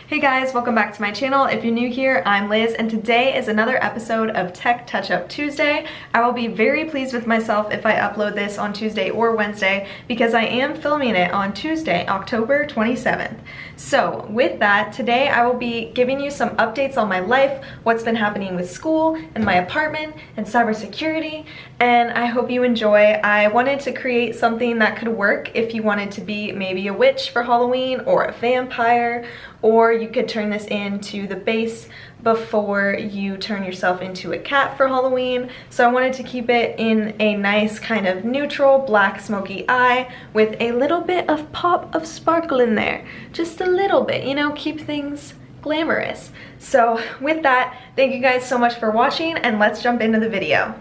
Hey guys, welcome back to my channel. If you're new here, I'm Liz, and today is another episode of Tech Touch Up Tuesday. I will be very pleased with myself if I upload this on Tuesday or Wednesday because I am filming it on Tuesday, October 27th. So with that, today I will be giving you some updates on my life, what's been happening with school and my apartment and cybersecurity, and I hope you enjoy. I wanted to create something that could work if you wanted to be maybe a witch for Halloween or a vampire, or you could turn this into the base before you turn yourself into a cat for Halloween. So I wanted to keep it in a nice kind of neutral black smoky eye with a little bit of pop of sparkle in there. Just a little bit, you know, keep things glamorous. So with that, thank you guys so much for watching, and let's jump into the video.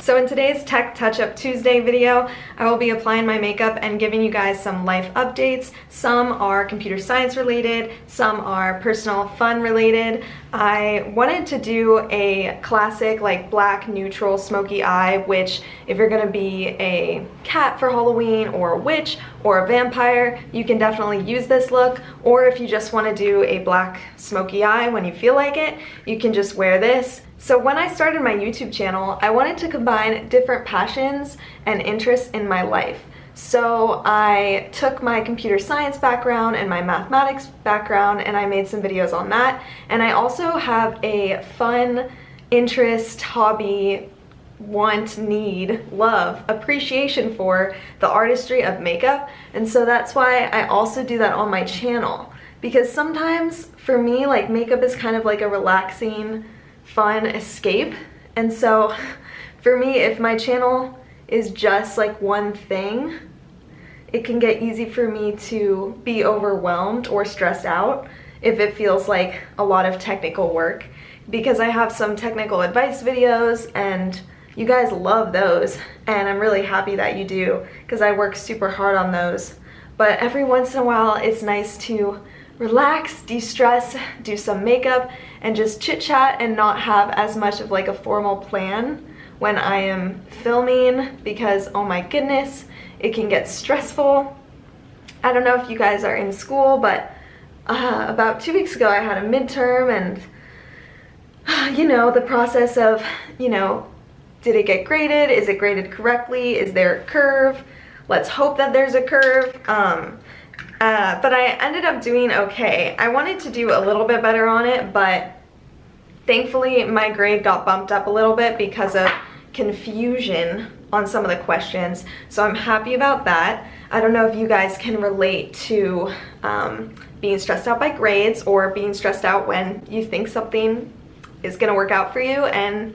So in today's Tech Touch Up Tuesday video, I will be applying my makeup and giving you guys some life updates. Some are computer science related, some are personal fun related. I wanted to do a classic like black neutral smoky eye, which if you're gonna be a cat for Halloween or a witch or a vampire, you can definitely use this look. Or if you just wanna do a black smoky eye when you feel like it, you can just wear this. So when I started my YouTube channel, I wanted to combine different passions and interests in my life. So I took my computer science background and my mathematics background and I made some videos on that. And I also have a fun interest, hobby, want, need, love, appreciation for the artistry of makeup. And so that's why I also do that on my channel. Because sometimes for me, like makeup is kind of like a relaxing, fun escape. And so for me, if my channel is just like one thing, it can get easy for me to be overwhelmed or stressed out if it feels like a lot of technical work, because I have some technical advice videos and you guys love those, and I'm really happy that you do because I work super hard on those. But every once in a while it's nice to relax, de-stress, do some makeup, and just chit chat and not have as much of like a formal plan when I am filming, because oh my goodness, it can get stressful. I don't know if you guys are in school, but about 2 weeks ago I had a midterm, and you know, the process of, you know, did it get graded? Is it graded correctly? Is there a curve? Let's hope that there's a curve. But I ended up doing okay. I wanted to do a little bit better on it, but thankfully my grade got bumped up a little bit because of confusion on some of the questions. So I'm happy about that. I don't know if you guys can relate to being stressed out by grades or being stressed out when you think something is gonna work out for you and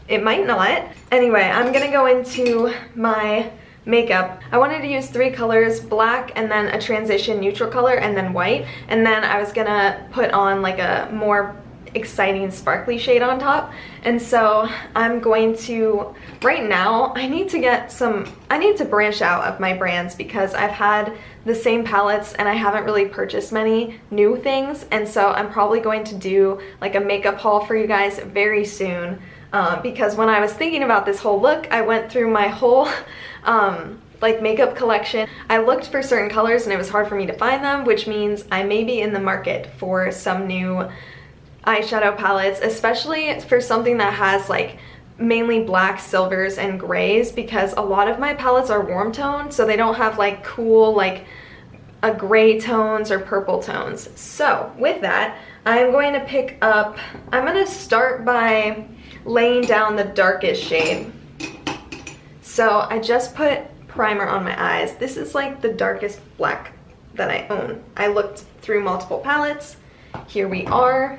it might not. Anyway, I'm gonna go into my makeup. I wanted to use 3 colors, black and then a transition neutral color and then white, and then I was gonna put on like a more exciting sparkly shade on top. And so I'm going to, right now, I need to branch out of my brands because I've had the same palettes and I haven't really purchased many new things, and so I'm probably going to do like a makeup haul for you guys very soon. Because when I was thinking about this whole look, I went through my whole like makeup collection. I looked for certain colors and it was hard for me to find them, which means I may be in the market for some new eyeshadow palettes, especially for something that has like mainly black, silvers, and grays, because a lot of my palettes are warm toned, so they don't have like cool like a gray tones or purple tones. So with that, I'm going to pick up, I'm going to start by laying down the darkest shade. So I just put primer on my eyes. This is like the darkest black that I own. I looked through multiple palettes. Here we are.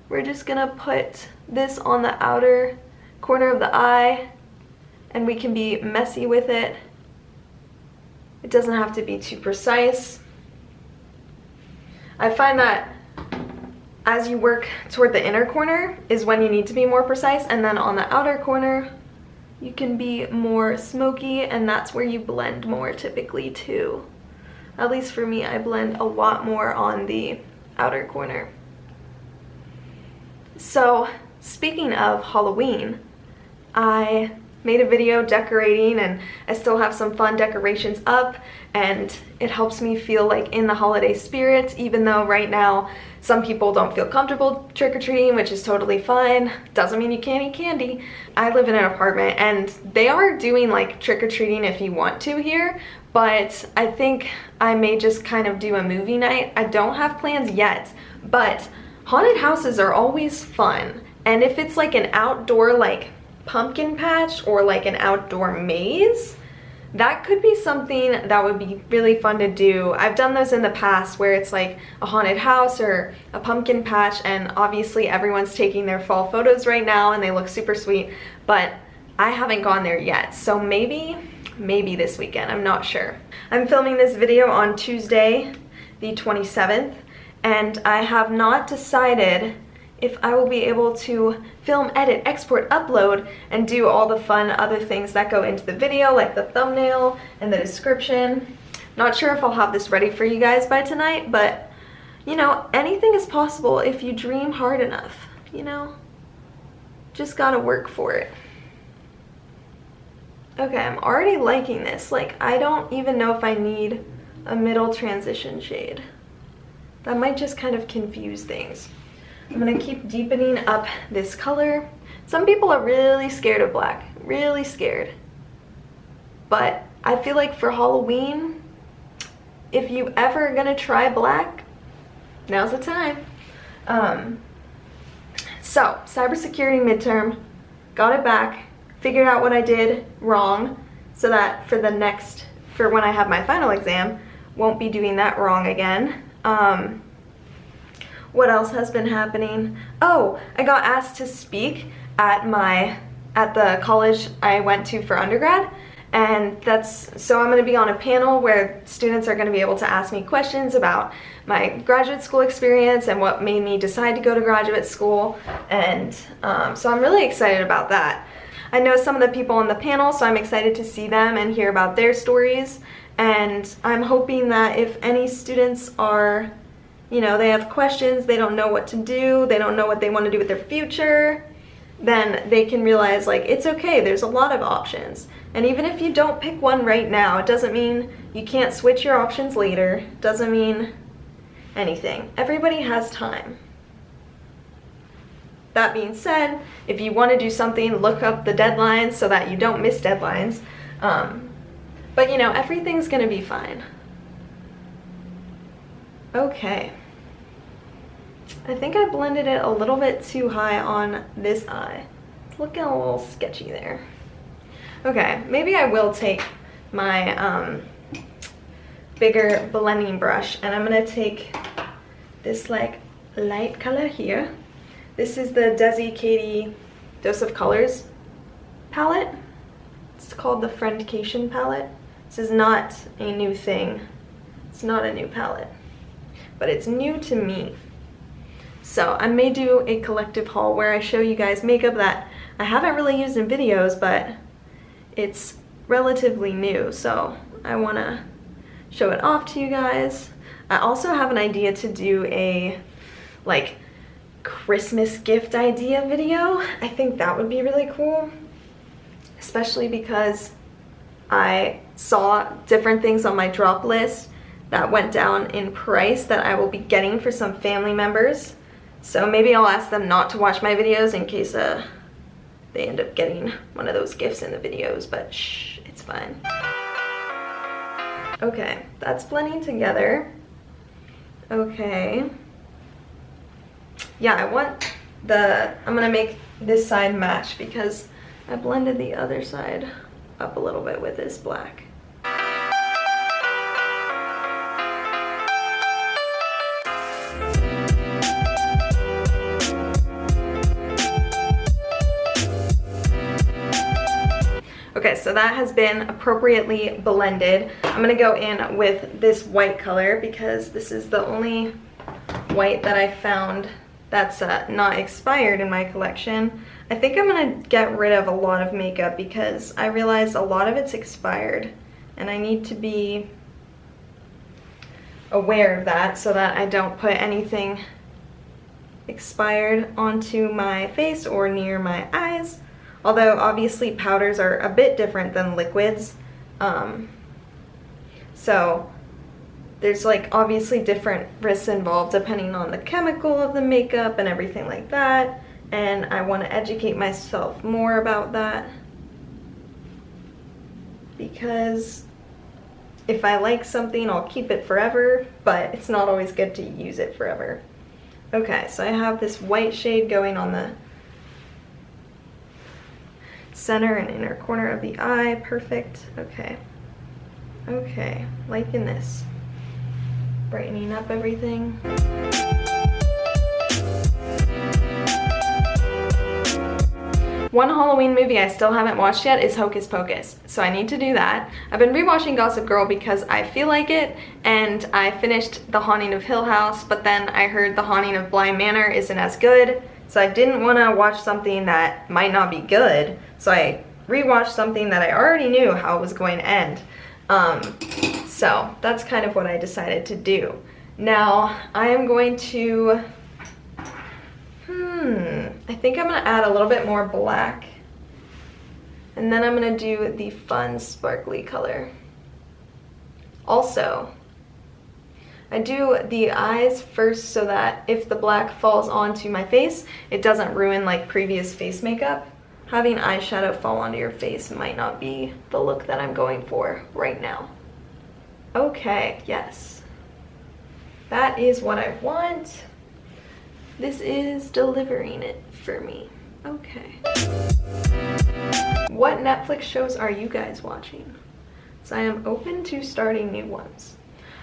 We're just gonna put this on the outer corner of the eye, and we can be messy with it. It doesn't have to be too precise. I find that as you work toward the inner corner is when you need to be more precise, and then on the outer corner you can be more smoky, and that's where you blend more typically too. At least for me, I blend a lot more on the outer corner. So speaking of Halloween, I made a video decorating, and I still have some fun decorations up, and it helps me feel like in the holiday spirit, even though right now some people don't feel comfortable trick-or-treating, which is totally fine. Doesn't mean you can't eat candy. I live in an apartment and they are doing like trick-or-treating if you want to here, but I think I may just kind of do a movie night. I don't have plans yet, but haunted houses are always fun. And if it's like an outdoor like pumpkin patch or like an outdoor maze, that could be something that would be really fun to do. I've done those in the past where it's like a haunted house or a pumpkin patch, and obviously everyone's taking their fall photos right now and they look super sweet, but I haven't gone there yet. So maybe this weekend, I'm not sure. I'm filming this video on Tuesday, the 27th, and I have not decided if I will be able to film, edit, export, upload, and do all the fun other things that go into the video, like the thumbnail and the description. Not sure if I'll have this ready for you guys by tonight, but you know, anything is possible if you dream hard enough, you know? Just gotta work for it. Okay, I'm already liking this. Like, I don't even know if I need a middle transition shade. That might just kind of confuse things. I'm gonna keep deepening up this color. Some people are really scared of black, really scared. But I feel like for Halloween, if you ever gonna try black, now's the time. So, cybersecurity midterm, got it back, figured out what I did wrong, so that for when I have my final exam, won't be doing that wrong again. What else has been happening? Oh, I got asked to speak at the college I went to for undergrad, and so I'm going to be on a panel where students are going to be able to ask me questions about my graduate school experience and what made me decide to go to graduate school, and so I'm really excited about that. I know some of the people on the panel, so I'm excited to see them and hear about their stories, and I'm hoping that if any students are, you know, they have questions, they don't know what to do, they don't know what they want to do with their future, then they can realize like it's okay, there's a lot of options. And even if you don't pick one right now, it doesn't mean you can't switch your options later, doesn't mean anything. Everybody has time. That being said, if you want to do something, look up the deadlines so that you don't miss deadlines. But you know, everything's gonna be fine. Okay. I think I blended it a little bit too high on this eye. It's looking a little sketchy there. Okay, maybe I will take my bigger blending brush, and I'm gonna take this like light color here. This is the Desi Katie Dose of Colors palette. It's called the Friendcation palette. This is not a new thing. It's not a new palette, but it's new to me. So I may do a collective haul where I show you guys makeup that I haven't really used in videos, but it's relatively new, so I want to show it off to you guys. I also have an idea to do a like Christmas gift idea video. I think that would be really cool, especially because I saw different things on my drop list that went down in price that I will be getting for some family members. So maybe I'll ask them not to watch my videos in case they end up getting one of those gifts in the videos, but shh, it's fine. Okay, that's blending together. Okay. Yeah, I'm gonna make this side match because I blended the other side up a little bit with this black. Okay, so that has been appropriately blended. I'm gonna go in with this white color because this is the only white that I found that's not expired in my collection. I think I'm gonna get rid of a lot of makeup because I realized a lot of it's expired and I need to be aware of that so that I don't put anything expired onto my face or near my eyes. Although obviously powders are a bit different than liquids. So there's like obviously different risks involved depending on the chemical of the makeup and everything like that. And I want to educate myself more about that, because if I like something, I'll keep it forever, but it's not always good to use it forever. Okay, so I have this white shade going on the center and inner corner of the eye. Perfect. Okay. Okay, liking this. Brightening up everything. One Halloween movie I still haven't watched yet is Hocus Pocus, so I need to do that. I've been rewatching Gossip Girl because I feel like it, and I finished The Haunting of Hill House, but then I heard The Haunting of Bly Manor isn't as good, so I didn't want to watch something that might not be good, so I rewatched something that I already knew how it was going to end. So that's kind of what I decided to do. Now, I am going to... I think I'm going to add a little bit more black, and then I'm going to do the fun sparkly color. Also, I do the eyes first so that if the black falls onto my face, it doesn't ruin like previous face makeup. Having eyeshadow fall onto your face might not be the look that I'm going for right now. Okay, yes. That is what I want. This is delivering it for me. Okay. What Netflix shows are you guys watching? So I am open to starting new ones.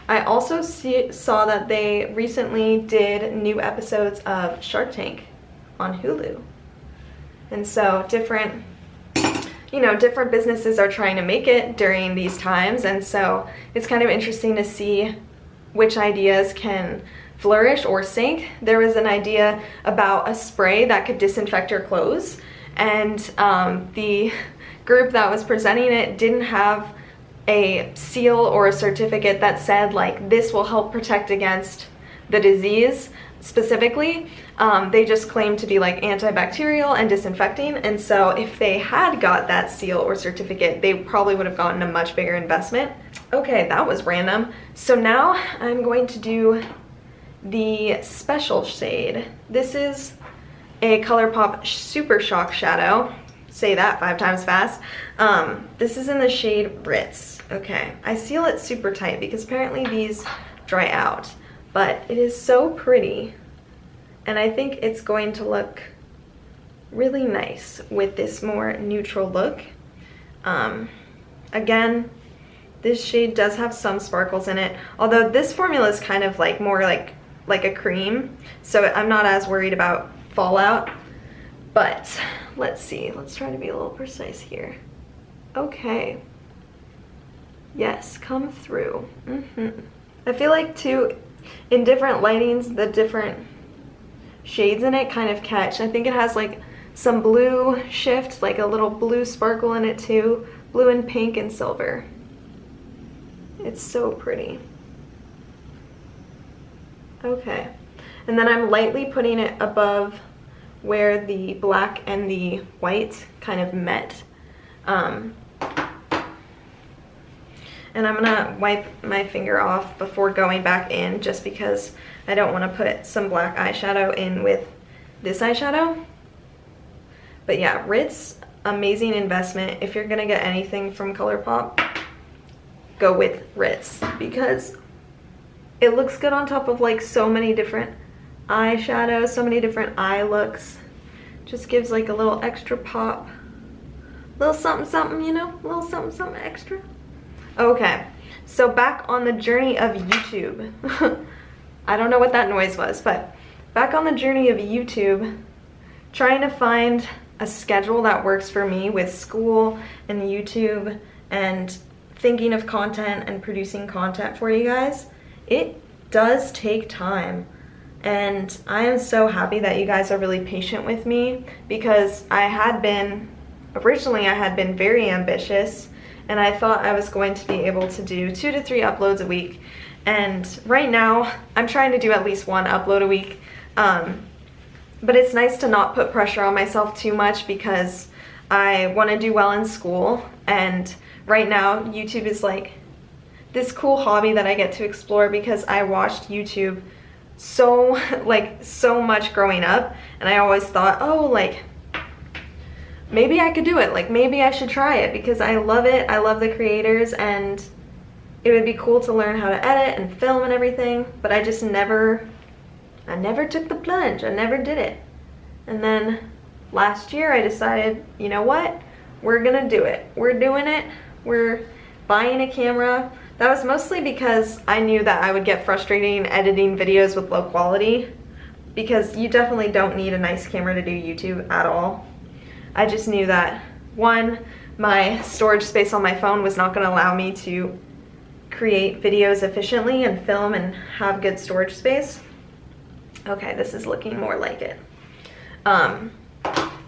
I also saw that they recently did new episodes of Shark Tank on Hulu. And so different businesses are trying to make it during these times, and so it's kind of interesting to see which ideas can flourish or sink. There was an idea about a spray that could disinfect your clothes, and the group that was presenting it didn't have a seal or a certificate that said like this will help protect against the disease specifically. They just claimed to be like antibacterial and disinfecting, and so if they had got that seal or certificate, they probably would have gotten a much bigger investment. Okay, that was random. So now I'm going to do the special shade. This is a Colourpop Super Shock Shadow. Say that 5 times fast. This is in the shade Ritz. Okay, I seal it super tight because apparently these dry out, but it is so pretty, and I think it's going to look really nice with this more neutral look. Again, this shade does have some sparkles in it, although this formula is kind of like more like a cream, so I'm not as worried about fallout. But let's see, let's try to be a little precise here. Okay, yes, come through. I feel like too, in different lightings, the different shades in it kind of catch. I think it has like some blue shift, like a little blue sparkle in it too, blue and pink and silver. It's so pretty. Okay, and then I'm lightly putting it above where the black and the white kind of met. And I'm gonna wipe my finger off before going back in, just because I don't want to put some black eyeshadow in with this eyeshadow. But yeah, Ritz, amazing investment. If you're gonna get anything from Colourpop, go with Ritz, because it looks good on top of like so many different eyeshadows, so many different eye looks. Just gives like a little extra pop, little something something, you know, a little something something extra. Okay, so back on the journey of YouTube. I don't know what that noise was, but back on the journey of YouTube, trying to find a schedule that works for me with school and YouTube and thinking of content and producing content for you guys. It does take time, and I am so happy that you guys are really patient with me, because originally I had been very ambitious, and I thought I was going to be able to do 2 to 3 uploads a week, And right now I'm trying to do at least one upload a week, but it's nice to not put pressure on myself too much because I want to do well in school, and right now YouTube is like this cool hobby that I get to explore because I watched YouTube so much growing up, and I always thought, oh, like maybe I could do it, like maybe I should try it because I love it, I love the creators, and it would be cool to learn how to edit and film and everything, but I just never took the plunge, I never did it. And then last year I decided, you know what, we're gonna do it, we're doing it, we're buying a camera. That was mostly because I knew that I would get frustrating editing videos with low quality, because you definitely don't need a nice camera to do YouTube at all. I just knew that, one, my storage space on my phone was not going to allow me to create videos efficiently and film and have good storage space. Okay, this is looking more like it.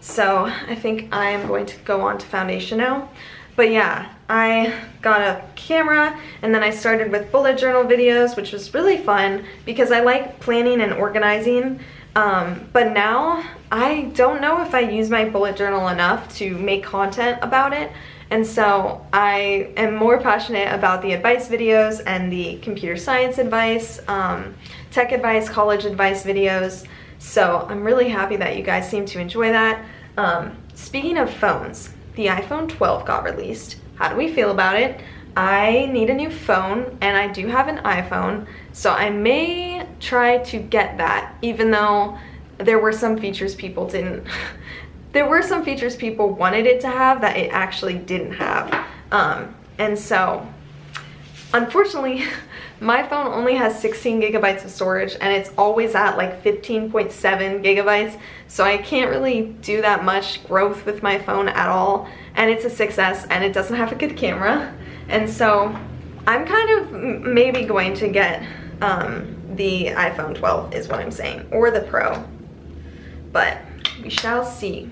So I think I'm going to go on to foundation now. But yeah, I got a camera, and then I started with bullet journal videos, which was really fun because I like planning and organizing. But now I don't know if I use my bullet journal enough to make content about it. And so I am more passionate about the advice videos and the computer science advice, tech advice, college advice videos. So I'm really happy that you guys seem to enjoy that. Speaking of phones, the iPhone 12 got released. How do we feel about it? I need a new phone, and I do have an iPhone, so I may try to get that, even though there were some features people didn't. There were some features people wanted it to have that it actually didn't have. And so, unfortunately, my phone only has 16 gigabytes of storage, and it's always at like 15.7 gigabytes, so I can't really do that much growth with my phone at all. And it's a 6S, and it doesn't have a good camera. And so I'm kind of maybe going to get the iPhone 12 is what I'm saying, or the Pro, but we shall see.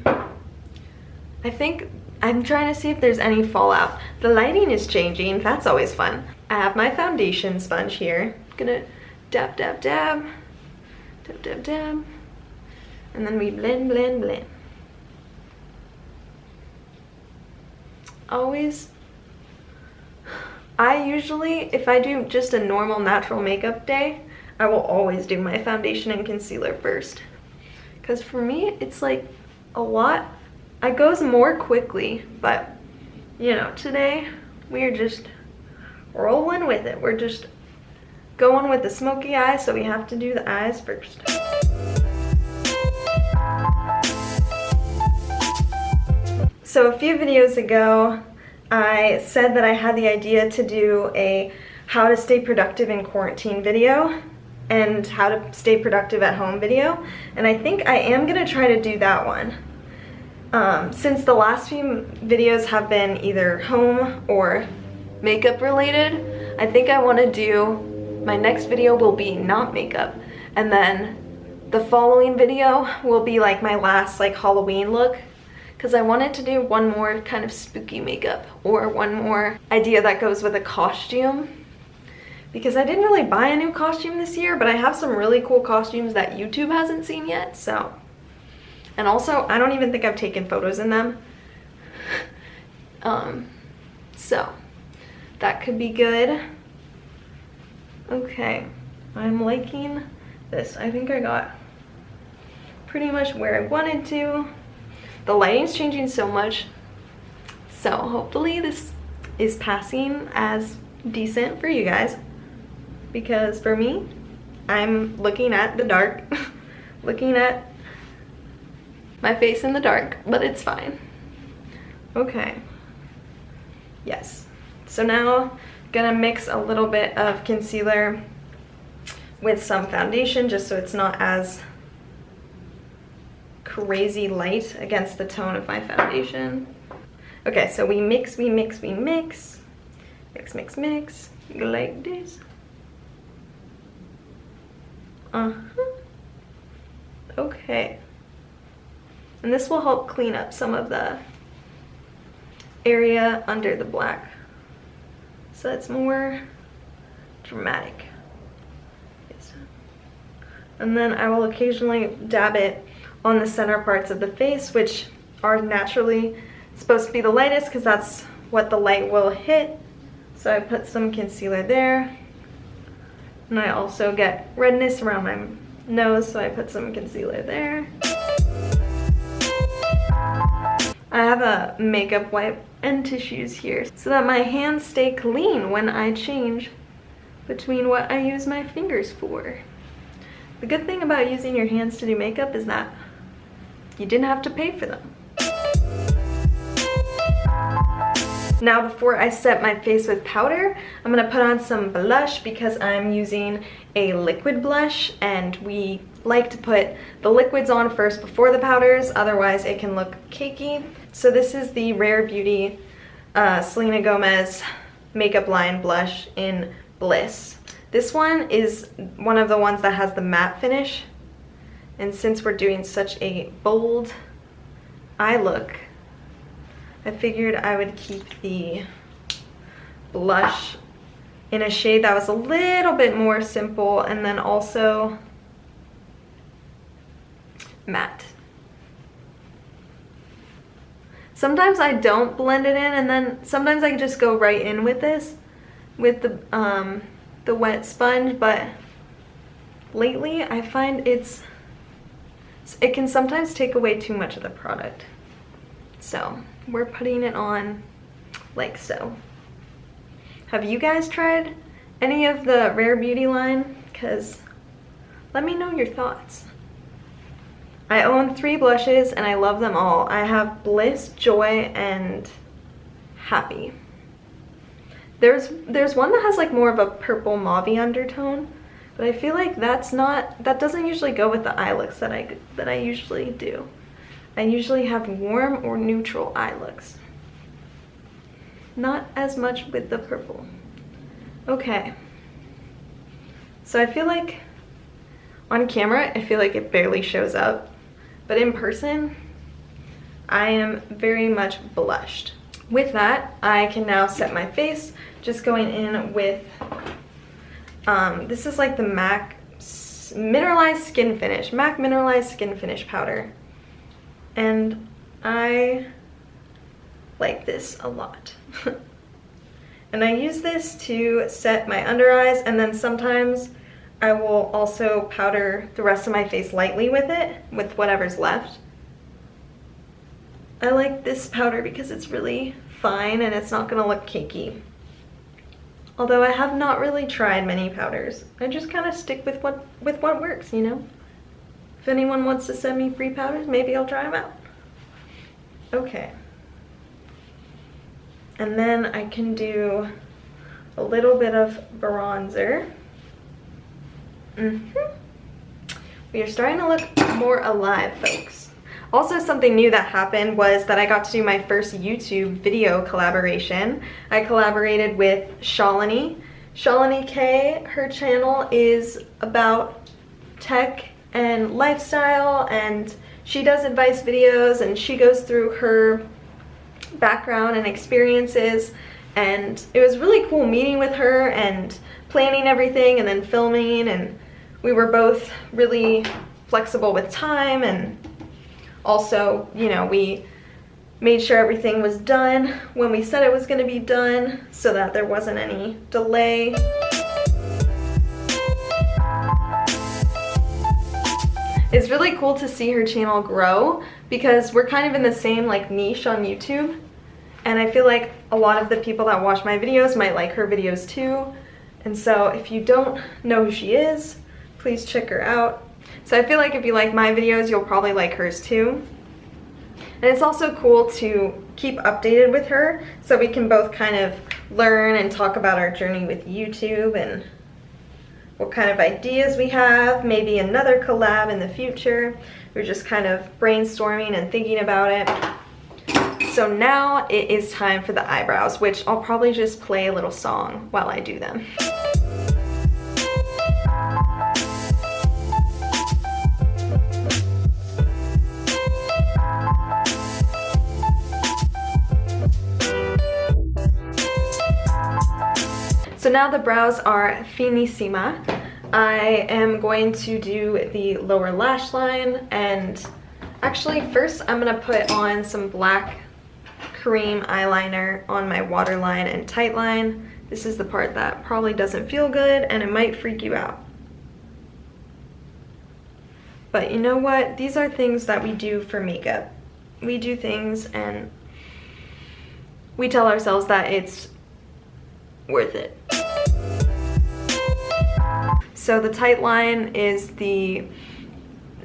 I think I'm trying to see if there's any fallout. The lighting is changing, that's always fun. I have my foundation sponge here. I'm gonna dab, dab, dab, dab, dab, dab, and then we blend, blend, blend. Always, I usually, if I do just a normal natural makeup day, I will always do my foundation and concealer first. Because for me, it's like a lot, it goes more quickly, but you know, today we're just rolling with it. We're just going with the smoky eye, so we have to do the eyes first. So a few videos ago, I said that I had the idea to do a how to stay productive in quarantine video and how to stay productive at home video, and I think I am gonna try to do that one. Since the last few videos have been either home or makeup related, I think I want to do, my next video will be not makeup, and then the following video will be like my last like Halloween look, because I wanted to do one more kind of spooky makeup or one more idea that goes with a costume, because I didn't really buy a new costume this year, but I have some really cool costumes that YouTube hasn't seen yet. So, and also I don't even think I've taken photos in them. So that could be good. Okay, I'm liking this. I think I got pretty much where I wanted to. The lighting's changing so much, so hopefully this is passing as decent for you guys, because for me, I'm looking at the dark, looking at my face in the dark, but it's fine. Okay, yes. So now, gonna mix a little bit of concealer with some foundation just so it's not as crazy light against the tone of my foundation. Okay, so we mix, we mix, we mix. Mix, mix, mix, like this. Okay. And this will help clean up some of the area under the black, so it's more dramatic. And then I will occasionally dab it on the center parts of the face, which are naturally supposed to be the lightest because that's what the light will hit. So I put some concealer there. And I also get redness around my nose, so I put some concealer there. I have a makeup wipe and tissues here so that my hands stay clean when I change between what I use my fingers for. The good thing about using your hands to do makeup is that you didn't have to pay for them. Now before I set my face with powder, I'm gonna put on some blush because I'm using a liquid blush, and we like to put the liquids on first before the powders, otherwise it can look cakey. So this is the Rare Beauty Selena Gomez Makeup Line Blush in Bliss. This one is one of the ones that has the matte finish, and since we're doing such a bold eye look, I figured I would keep the blush in a shade that was a little bit more simple and then also matte. Sometimes I don't blend it in, and then sometimes I just go right in with this, with the wet sponge, but lately I find it can sometimes take away too much of the product. So we're putting it on like so. Have you guys tried any of the Rare Beauty line? Because let me know your thoughts. I own 3 blushes and I love them all. I have Bliss, Joy, and Happy. There's one that has like more of a purple mauve-y undertone, but I feel like that doesn't usually go with the eye looks that I usually do. I usually have warm or neutral eye looks. Not as much with the purple. Okay. So I feel like on camera, I feel like it barely shows up, but in person, I am very much blushed. With that, I can now set my face, just going in with, this is like the MAC Mineralized Skin Finish, MAC Mineralized Skin Finish powder. And I like this a lot. And I use this to set my under eyes, and then sometimes I will also powder the rest of my face lightly with it, with whatever's left. I like this powder because it's really fine and it's not gonna look cakey. Although I have not really tried many powders. I just kind of stick with what works, you know? If anyone wants to send me free powders, maybe I'll try them out. Okay. And then I can do a little bit of bronzer. We are starting to look more alive, folks. Also, something new that happened was that I got to do my first YouTube video collaboration. I collaborated with Shalini K. Her channel is about tech and lifestyle, and she does advice videos, and she goes through her background and experiences, and it was really cool meeting with her and planning everything and then filming, and we were both really flexible with time, and also, you know, we made sure everything was done when we said it was going to be done so that there wasn't any delay. It's really cool to see her channel grow because we're kind of in the same like niche on YouTube, and I feel like a lot of the people that watch my videos might like her videos too. And so if you don't know who she is, please check her out. So I feel like if you like my videos, you'll probably like hers too. And it's also cool to keep updated with her so we can both kind of learn and talk about our journey with YouTube and what kind of ideas we have, maybe another collab in the future. We're just kind of brainstorming and thinking about it. So now it is time for the eyebrows, which I'll probably just play a little song while I do them. So now the brows are finissima. I am going to do the lower lash line, and actually first I'm gonna put on some black cream eyeliner on my waterline and tight line. This is the part that probably doesn't feel good and it might freak you out. But you know what? These are things that we do for makeup. We do things and we tell ourselves that it's worth it. So the tight line is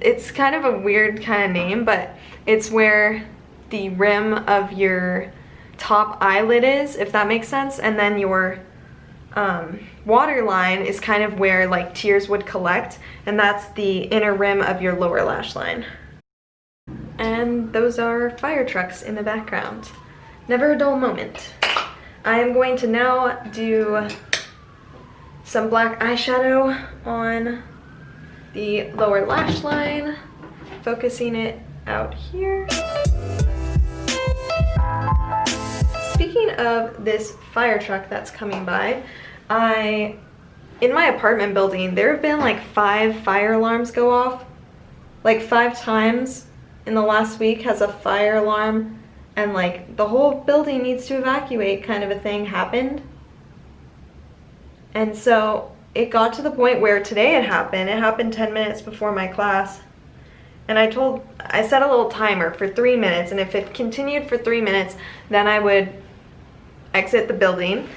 it's kind of a weird kind of name, but it's where the rim of your top eyelid is, if that makes sense, and then your waterline is kind of where like tears would collect, and that's the inner rim of your lower lash line. And those are fire trucks in the background. Never a dull moment. I am going to now do some black eyeshadow on the lower lash line, focusing it out here. Speaking of this fire truck that's coming by, in my apartment building, there have been like 5 fire alarms go off. Like 5 times in the last week has a fire alarm and like the whole building needs to evacuate kind of a thing happened. And so it got to the point where today it happened 10 minutes before my class. And I set a little timer for 3 minutes, and if it continued for 3 minutes, then I would exit the building.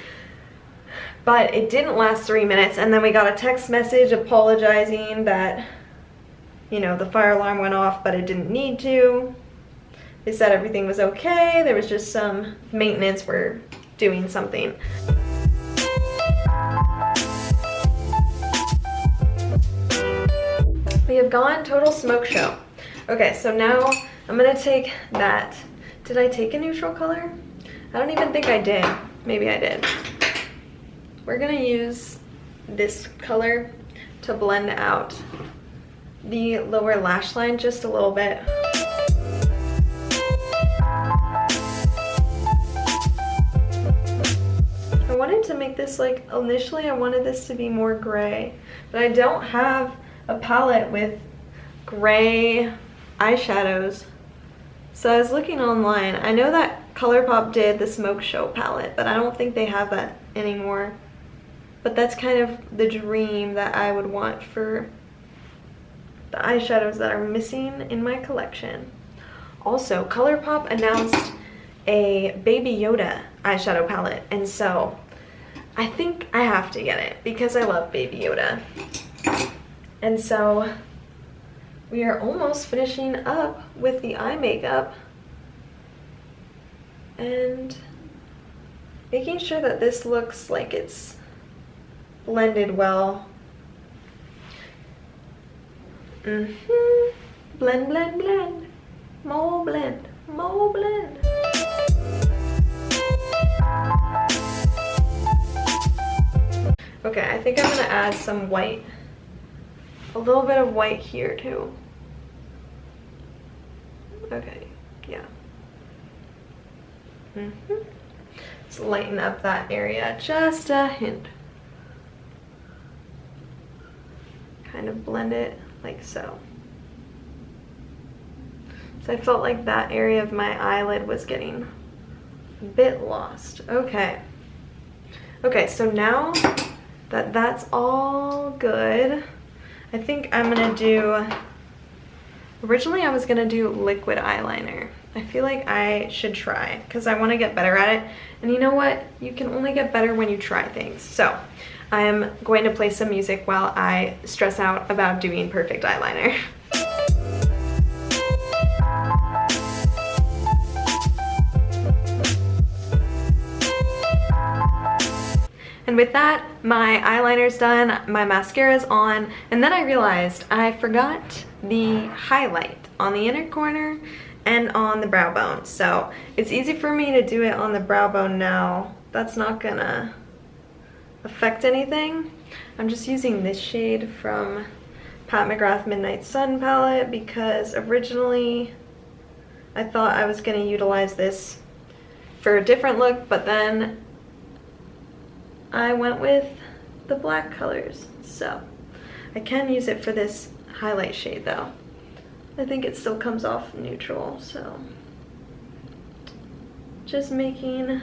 But it didn't last 3 minutes, and then we got a text message apologizing that, you know, the fire alarm went off, but it didn't need to. They said everything was okay, there was just some maintenance for doing something. We have gone total smoke show. Okay, so now I'm gonna take that. Did I take a neutral color? I don't even think I did. Maybe I did. We're gonna use this color to blend out the lower lash line just a little bit. I wanted to make this like, initially I wanted this to be more gray, but I don't have a palette with gray eyeshadows. So I was looking online. I know that Colourpop did the Smoke Show palette, but I don't think they have that anymore. But that's kind of the dream that I would want for the eyeshadows that are missing in my collection. Also, Colourpop announced a Baby Yoda eyeshadow palette, and so I think I have to get it because I love Baby Yoda. And so we are almost finishing up with the eye makeup and making sure that this looks like it's blended well. Blend, blend, blend. More blend, more blend. Okay, I think I'm gonna add some white. A little bit of white here too. Okay, yeah. Let's lighten up that area just a hint. Kind of blend it like so. So I felt like that area of my eyelid was getting a bit lost. Okay. Okay, so now that that's all good, I think I'm gonna do, originally I was gonna do liquid eyeliner. I feel like I should try because I want to get better at it. And you know what? You can only get better when you try things. So I'm going to play some music while I stress out about doing perfect eyeliner. And with that, my eyeliner's done, my mascara's on, and then I realized I forgot the highlight on the inner corner and on the brow bone. So it's easy for me to do it on the brow bone now. That's not gonna affect anything. I'm just using this shade from Pat McGrath Midnight Sun palette because originally I thought I was gonna utilize this for a different look, but then I went with the black colors. So I can use it for this highlight shade though. I think it still comes off neutral, so just making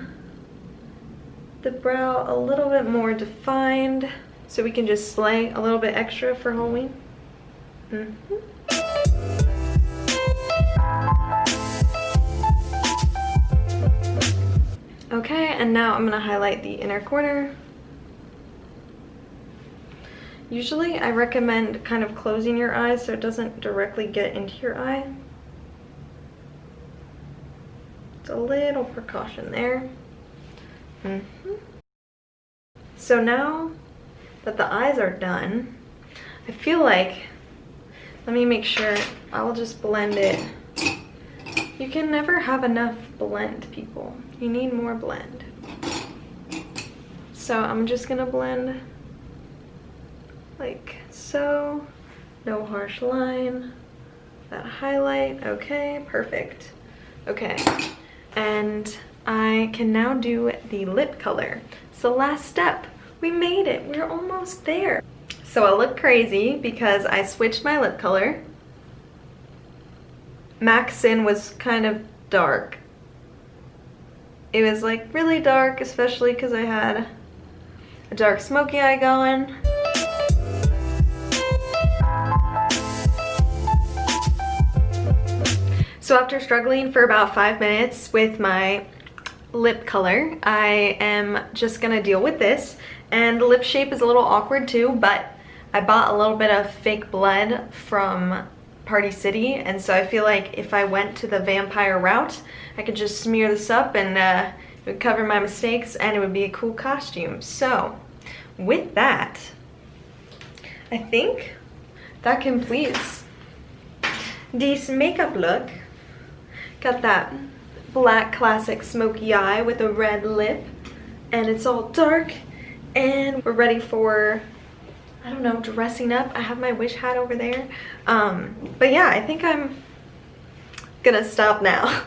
the brow a little bit more defined so we can just slay a little bit extra for Halloween. Okay, and now I'm gonna highlight the inner corner. Usually I recommend kind of closing your eyes so it doesn't directly get into your eye. It's a little precaution there. So now that the eyes are done, I feel like, let me make sure, I'll just blend it. You can never have enough blend, people. You need more blend. So I'm just gonna blend like so. No harsh line. That highlight, okay, perfect. Okay, and I can now do the lip color. So last step, we made it, we're almost there. So I look crazy because I switched my lip color. MAC Sin was kind of dark. It was like really dark, especially because I had a dark smoky eye going. So after struggling for about 5 minutes with my lip color, I am just gonna deal with this. And the lip shape is a little awkward too, but I bought a little bit of fake blood from Party City, and so I feel like if I went to the vampire route, I could just smear this up and it would cover my mistakes and it would be a cool costume. So with that, I think that completes this makeup look. Got that black classic smoky eye with a red lip, and it's all dark, and we're ready for, I don't know, dressing up. I have my wish hat over there. But yeah, I think I'm gonna stop now.